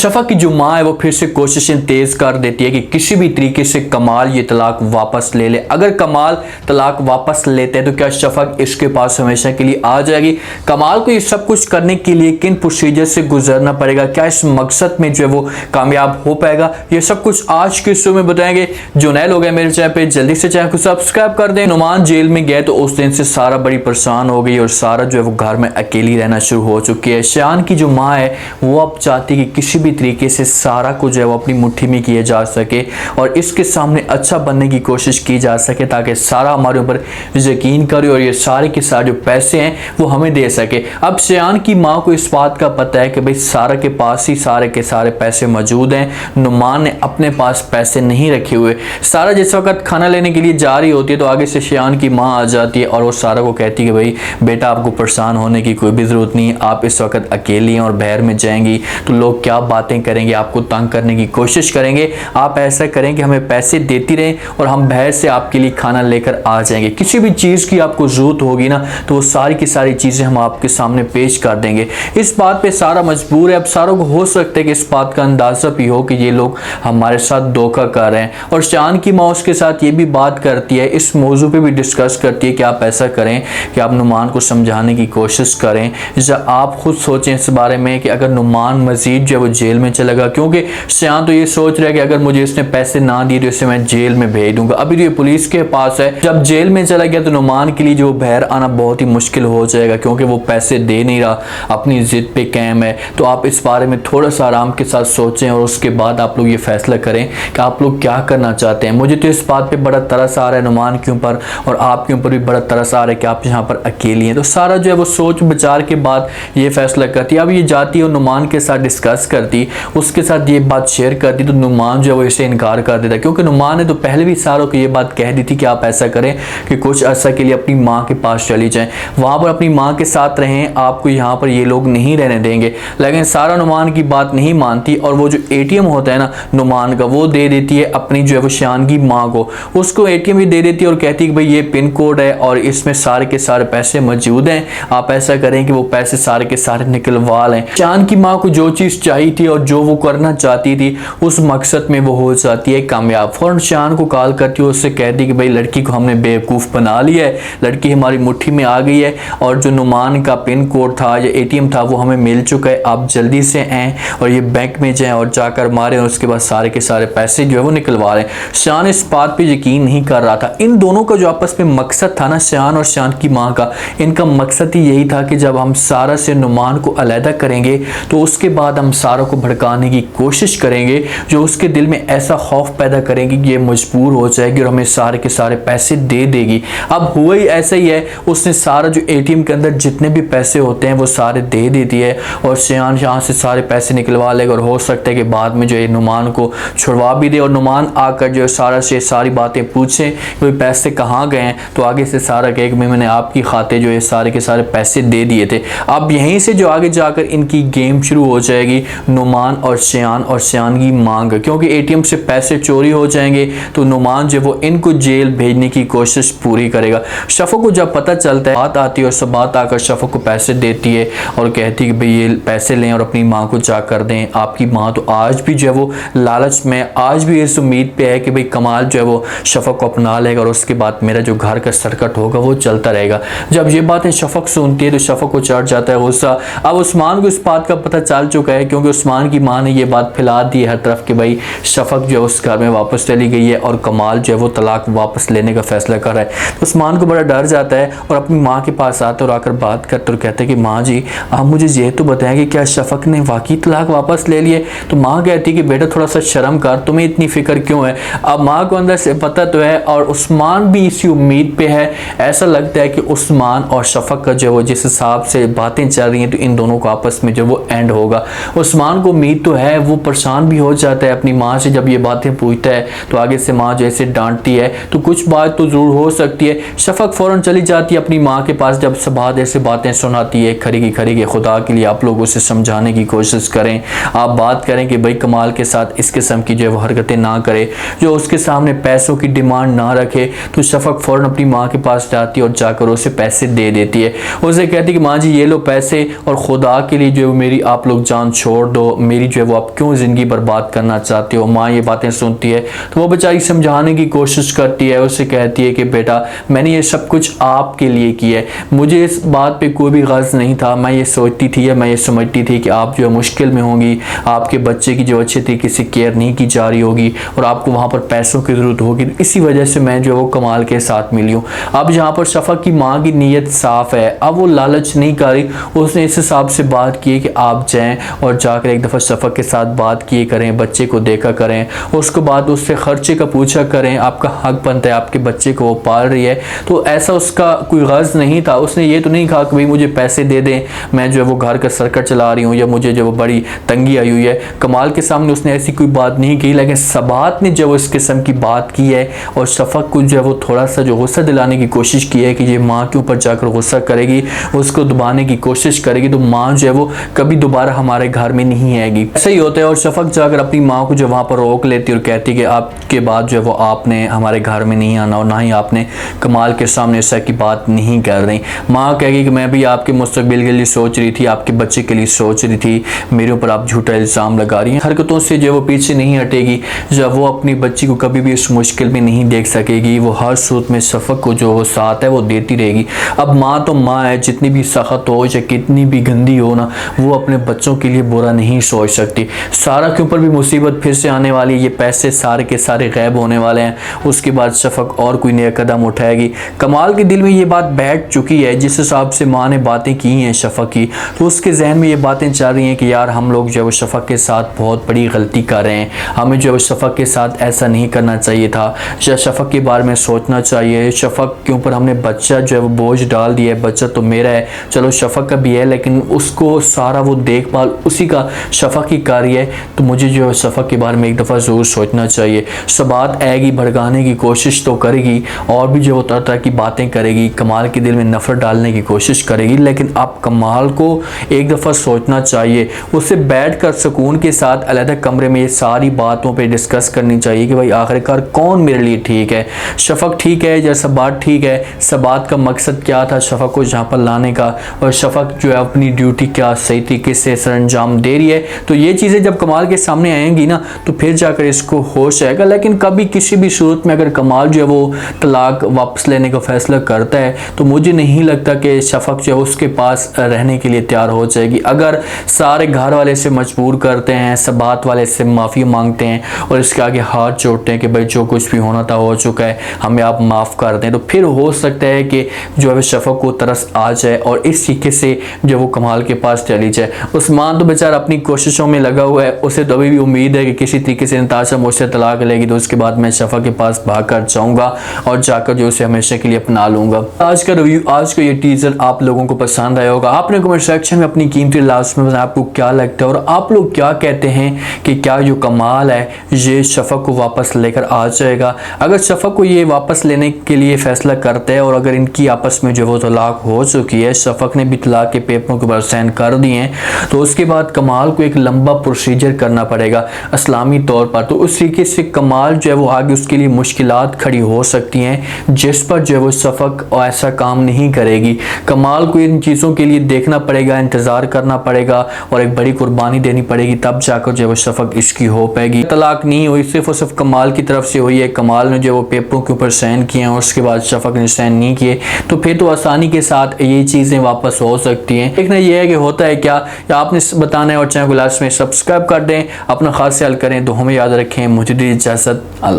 शफक की जो माँ है वो फिर से कोशिशें तेज कर देती है कि किसी भी तरीके से कमाल ये तलाक वापस ले ले। अगर कमाल तलाक वापस लेते हैं तो क्या शफक इसके पास हमेशा के लिए आ जाएगी? कमाल को ये सब कुछ करने के लिए किन प्रोसीजर से गुजरना पड़ेगा? क्या इस मकसद में जो है वो कामयाब हो पाएगा? ये सब कुछ आज के शो में बताएंगे। जो नए लोग हैं मेरे चैनल पे जल्दी से चैनल को सब्सक्राइब कर दें। नुमान जेल में गए तो उस दिन से सारा बड़ी परेशान हो गई और सारा जो है वो घर में अकेली रहना शुरू हो चुकी है। शान की जो माँ है वो अब चाहती है कि किसी भी तरीके से सारा को जो है वो अपनी मुट्ठी में किया जा सके और इसके सामने अच्छा बनने की कोशिश की जा सके ताकि सारा हमारे ऊपर यकीन करे और ये सारे के सारे जो पैसे हैं वो हमें दे सके। अब शान की माँ को इस बात का पता है कि भाई सारा के पास ही सारे के सारे पैसे मौजूद हैं। नुमान ने अपने पास पैसे नहीं रखे हुए। सारा जिस वक्त खाना लेने के लिए जा रही होती है तो आगे से शान की माँ आ जाती है और वो सारा को कहती है कि भाई बेटा आपको परेशान होने की कोई भी ज़रूरत नहीं है, आप इस वक्त अकेली हैं और बाहर में जाएंगी तो लोग क्या बातें करेंगे, आपको तंग करने की कोशिश करेंगे। आप ऐसा करें कि हमें पैसे देती रहें और हम बाहर से आपके लिए खाना लेकर आ जाएंगे। किसी भी चीज़ की आपको ज़रूरत होगी ना तो वो सारी की सारी चीज़ें हम आपके सामने पेश कर देंगे। इस बात पे सारा मजबूर है। अब सारों को हो सकता है कि इस बात का अंदाज़ा भी हो कि ये लोग हमारे साथ धोखा कर रहे हैं और शान की माँ उसके साथ ये भी बात करती है, इस मौजू पे भी डिस्कस करती है कि आप ऐसा करें कि आप नुमान को समझाने की कोशिश करें या आप खुद सोचें इस बारे में कि अगर नुमान मजीद जो है वो जेल में चलेगा, क्योंकि शान तो ये सोच रहा है कि अगर मुझे इसने पैसे ना दिए तो इसे मैं जेल में भेज दूंगा। अभी तो ये पुलिस के पास है, जब जेल में चला गया तो नुमान के लिए जो बाहर आना बहुत ही मुश्किल हो जाएगा क्योंकि वो पैसे दे नहीं रहा, अपनी जिद पे कायम है। तो आप इस बारे में थोड़ा सा आराम के साथ सोचें और उसके बाद आप लोग ये फैसला करें कि आप लोग क्या करना चाहते हैं। मुझे तो इस बात पे बड़ा तरस आ रहा है नुमान के ऊपर और आपके ऊपर भी बड़ा तरस आ रहा है कि आप यहाँ पर अकेली हैं। तो सारा जो है वो सोच विचार के बाद ये फैसला करती है। अब ये जाती है और नुमान के साथ डिस्कस करती, उसके साथ ये बात शेयर करती तो नुमान जो है वो इसे इनकार कर देता क्योंकि नुमान ने तो पहले भी सारों को ये बात कह दी थी कि आप ऐसा करें कि कुछ अर्सा के लिए अपनी माँ के पास चली जाएं, वहाँ पर अपनी माँ के साथ रहें, आपको यहाँ पर ये लोग नहीं रहने देंगे। लेकिन सारा नुमान की बात नहीं मानती और वो जो एटीएम होता है ना नुमान का वो दे देती है अपनी जो है वो शान की माँ को। उसको एटीएम भी दे देती है और कहती है कि भाई ये पिन कोड है और इसमें सारे के सारे पैसे मौजूद हैं, आप ऐसा करें कि वो पैसे सारे के सारे निकलवा लें। शान की माँ को जो चीज़ चाहिए थी और जो वो करना चाहती थी उस मकसद में वो हो जाती है कामयाब। फौरन शान को कॉल करती है, उससे कहती कि भाई लड़की को हमने बेवकूफ़ बना लिया है, लड़की हमारी मुट्ठी में आ गई है और जो नुमान का पिन कोड था या एटीएम था वो हमें मिल चुका है, आप जल्दी से आएँ और ये बैंक में जाएँ और जाकर मारें और उसके बाद सारे के सारे पैसे जो है वो निकलवा लें। शान इस बात पर यकीन नहीं कर रहा था। इन दोनों का जो आपस में मकसद था ना, शान और शान की माँ का, इनका मकसद ही यही था कि जब हम सारा से नुमान को अलहदा करेंगे तो उसके बाद हम सारा को भड़काने की कोशिश करेंगे, जो उसके दिल में ऐसा खौफ पैदा करेंगे कि ये मजबूर हो जाएगी और हमें सारे के सारे पैसे दे देगी। अब हुआ ही ऐसा ही है, उसने सारा जो एटीएम के अंदर जितने भी पैसे होते हैं वो सारे दे देती है और शान यहाँ से सारे पैसे निकलवा लेगा और हो सकता है कि बाद में जो है नुमान को छुड़वा भी दे और नुमान आकर जो है सारा से सारी बातें पूछे कि पैसे कहाँ गए हैं तो आगे से सारा कहे कि मैंने आपकी खाते जो है सारे के सारे पैसे दे दिए थे। अब यहीं से जो आगे जाकर इनकी गेम शुरू हो जाएगी, नुमान और शान की मांग, क्योंकि एटीएम से पैसे चोरी हो जाएंगे तो नुमान जो वो इनको जेल भेजने की कोशिश पूरी करेगा। शफक को जब पता चलता है, बात आती है और सब बात आकर शफक को पैसे देती है और कहती है कि भाई ये पैसे लें और अपनी माँ को जाकर दें। आपकी माँ तो आज भी जो है वो लालच में, आज भी इस उम्मीद पे है कि भाई कमाल जो है वो शफक को अपना लेगा और उसके बाद मेरा जो घर का सर्कट होगा वो चलता रहेगा। जब ये बातें शफक सुनती है तो शफक को चढ़ जाता है गुस्सा। अब उस्मान को इस बात का पता चल चुका है क्योंकि उस्मान की माँ ने ये बात फैला दी है हर तरफ कि भाई शफक जो है उस घर में वापस चली गई है और कमाल जो है वो तलाक वापस लेने का फैसला कर रहा है। तो उस्मान को बड़ा डर जाता है और अपनी माँ के पास आता है और आकर बात करते और कहते हैं कि माँ जी आप मुझे ये तो बताएं कि क्या शफक ने वाकई तलाक वापस ले लिए? तो माँ कहती है कि बेटा थोड़ा सा शर्म कर, तुम्हें इतनी फिक्र क्यों है? अब माँ को अंदर से पता तो है और उस्मान भी इसी उम्मीद पे है। ऐसा लगता है कि उस्मान और शफक का जो वो जिस हिसाब से बातें चल रही हैं तो इन दोनों को आपस में जो वो एंड होगा। उस्मान को उम्मीद तो है, वो परेशान भी हो जाता है अपनी माँ से। जब ये बातें पूछता है तो आगे से माँ जैसे डांटती है तो कुछ बात तो ज़रूर हो सकती है। शफक फ़ौरन चली जाती है अपनी माँ के पास, जब सबाद ऐसे बातें सुनाती है खरी की खुदा के लिए आप लोग उसे समझाने की कोशिश करें, आप बात करें कि भाई कमाल के साथ इस किस्म की जो है वो हरकतें ना करे, जो उसके सामने पैसों की डिमांड ना रखे। तो शफक फ़ौरन अपनी माँ के पास जाती है और जाकर उसे पैसे दे देती है। उसे कहती है कि माँ जी ये लो पैसे और खुदा के लिए जो मेरी आप लोग जान छोड़ दो मेरी जो है वो आप क्यों ज़िंदगी बर्बाद करना चाहते हो। माँ ये बातें सुनती है तो वो बेचारी समझाने की कोशिश करती है, उससे कहती है कि बेटा मैंने ये सब कुछ आपके लिए किया है, मुझे इस बात पे कोई भी गर्ज नहीं था। मैं ये सोचती थी या मैं ये समझती थी कि आप जो है मुश्किल में होंगी, आपके बच्चे की जो अच्छे तरीके से केयर नहीं की जा रही होगी और आपको वहाँ पर पैसों की ज़रूरत होगी, इसी वजह से मैं जो है वो कमाल के साथ मिली हूँ। अब यहाँ पर शफक की माँ की नीयत साफ़ है, अब वो लालच नहीं कर रही। उसने इस हिसाब से बात की कि आप जाएँ और जाकर एक दफ़ा शफक के साथ बात किए करें, बच्चे को देखा करें, उसके बाद उससे ख़र्चे का पूछा करें। आपका हक बनता है, आपके बच्चे को वो पाल रही है, तो ऐसा उसका कोई गर्ज नहीं था। उसने ये तो नहीं कहा कि भाई मुझे पैसे दे दें, मैं जो है वो घर का सर्कट चला रही हूँ या मुझे जो वो बड़ी तंगी आई हुई है। कमाल के सामने उसने ऐसी कोई बात नहीं की, लेकिन सबात ने जब इस किस्म की बात की है और शफक को जो है वो थोड़ा सा जो गुस्सा दिलाने की कोशिश की है कि ये माँ के ऊपर जाकर गुस्सा करेगी, उसको दबाने की कोशिश करेगी तो माँ जो है वो कभी दोबारा हमारे घर में नहीं आएगी। ऐसा ही होता है। और शफक जाकर अपनी माँ को जो वहाँ पर रोक लेती और कहती कि आपके बाद जो है वो आपने हमारे घर में नहीं आना और ना ही आपने कमाल के सामने ऐसा की बात नहीं कर रही। माँ कहेगी कि मैं भी आपके मुस्तकबिल के लिए सोच रही थी, आपके बच्चे के लिए सोच रही थी, मेरे ऊपर आप झूठा इल्ज़ाम लगा रही हैं। हरकतों से जो वो पीछे नहीं हटेगी, जब वो अपनी बच्ची को कभी भी इस मुश्किल में नहीं देख सकेगी, वो हर सूरत में शफक को जो वो साथ है वो देती रहेगी। अब माँ तो माँ है, जितनी भी सख्त हो या कितनी भी गंदी हो ना, वो अपने बच्चों के लिए बुरा नहीं सोच सकती। सारा के ऊपर भी मुसीबत फिर से आने वाली है, ये पैसे सारे के सारे गायब होने वाले हैं, उसके बाद शफक और कोई नया कदम उठाएगी। कमाल के दिल में ये बात बैठ चुकी है, जिस हिसाब से माँ ने बातें की हैं शफक की, तो उसके जहन में ये बातें चल रही हैं कि यार हम लोग जो है शफक के साथ बहुत बड़ी गलती कर रहे हैं, हमें जो है शफक के साथ ऐसा नहीं करना चाहिए था, या शफक के बारे में सोचना चाहिए। शफक के ऊपर हमने बच्चा जो है वो बोझ डाल दिया है, बच्चा तो मेरा है, चलो शफक का भी है, लेकिन उसको सारा वो देखभाल उसी का शफक ही कार्य है, तो मुझे जो है शफक के बारे में एक दफ़ा ज़रूर सोचना चाहिए। सबात आएगी, भड़काने की कोशिश तो करेगी और भी जो तरह तरह की बातें करेगी, कमाल के दिल में नफरत डालने की कोशिश करेगी, लेकिन आप कमाल को एक दफ़ा सोचना चाहिए, उससे बैठकर सुकून के साथ अलग कमरे में ये सारी बातों पे डिस्कस करनी चाहिए कि भाई आखिरकार कौन मेरे लिए ठीक है, शफक ठीक है या सबात ठीक है, सबात का मकसद क्या था शफक को यहाँ पर लाने का, और शफक जो है अपनी ड्यूटी क्या सही तरीके से सर अंजाम दे रही है। तो ये चीज़ें जब कमाल के सामने आएंगी ना तो फिर जाकर इसको होश आएगा। लेकिन कभी किसी भी सूरत में अगर कमाल जो है वो तलाक वापस लेने का फैसला करता है तो मुझे नहीं लगता कि शफक जो है उसके पास रहने के लिए तैयार हो जाएगी। अगर सारे घर वाले से मजबूर करते हैं, सबात वाले से माफ़ी मांगते हैं और इसके आगे हाथ जोड़ते हैं कि भाई जो कुछ भी होना था हो चुका है, हमें आप माफ़ कर दें, तो फिर हो सकता है कि जो है शफक को तरस आ जाए और इस तरीके से जो वो कमाल के पास चली जाए। उस्मान तो बेचारा अपनी कोशिशों में लगा हुआ है, उसे तो अभी भी उम्मीद है कि किसी तरीके से नताशा मुझसे तलाक लेगी तो उसके बाद मैं शफक के पास भाग कर जाऊँगा और जाकर जो उसे हमेशा के लिए अपना लूँगा। आज का रिव्यू, आज का ये टीजर आप लोगों को पसंद आया होगा। आपने कमेंट सेक्शन में अपनी कीमती लास्ट में बताया आपको क्या लगता है और आप लोग क्या कहते हैं कि क्या जो कमाल है ये शफक को वापस लेकर आ जाएगा। अगर शफक को ये वापस लेने के लिए फैसला करते हैं और अगर इनकी आपस में जो वो तलाक हो चुकी है, शफक ने भी तलाक के पेपरों के ऊपर साइन कर दिए हैं, तो उसके बाद कमाल को एक लंबा प्रोसीजर करना पड़ेगा इस्लामी तौर पर। तो उस तरीके से कमाल जो है वो आगे उसके लिए मुश्किलात खड़ी हो सकती हैं जिस पर जो है वो शफक ऐसा काम नहीं करेगी। कमाल को इन चीज़ों के लिए देखना पड़ेगा, इंतज़ार करना पड़ेगा और एक बड़ी कुर्बानी देनी पड़ेगी, तब जाकर जो है वो शफक इसकी हो पाएगी। तलाक नहीं हुई, सिर्फ और सिर्फ कमाल की तरफ से हुई है। कमाल ने जो वो पेपरों के ऊपर साइन किए हैं और उसके बाद शफक ने साइन नहीं किए, तो फिर तो आसानी के साथ ये चीज़ें वापस हो सकती हैं। देखना यह है कि होता है क्या, या आपने बताना है और चैनल को लास्ट में सब्सक्राइब कर दें। अपना खास ख्याल करें, तो हमें याद रखें। मुझे दी इजाज़त। अल्लाह।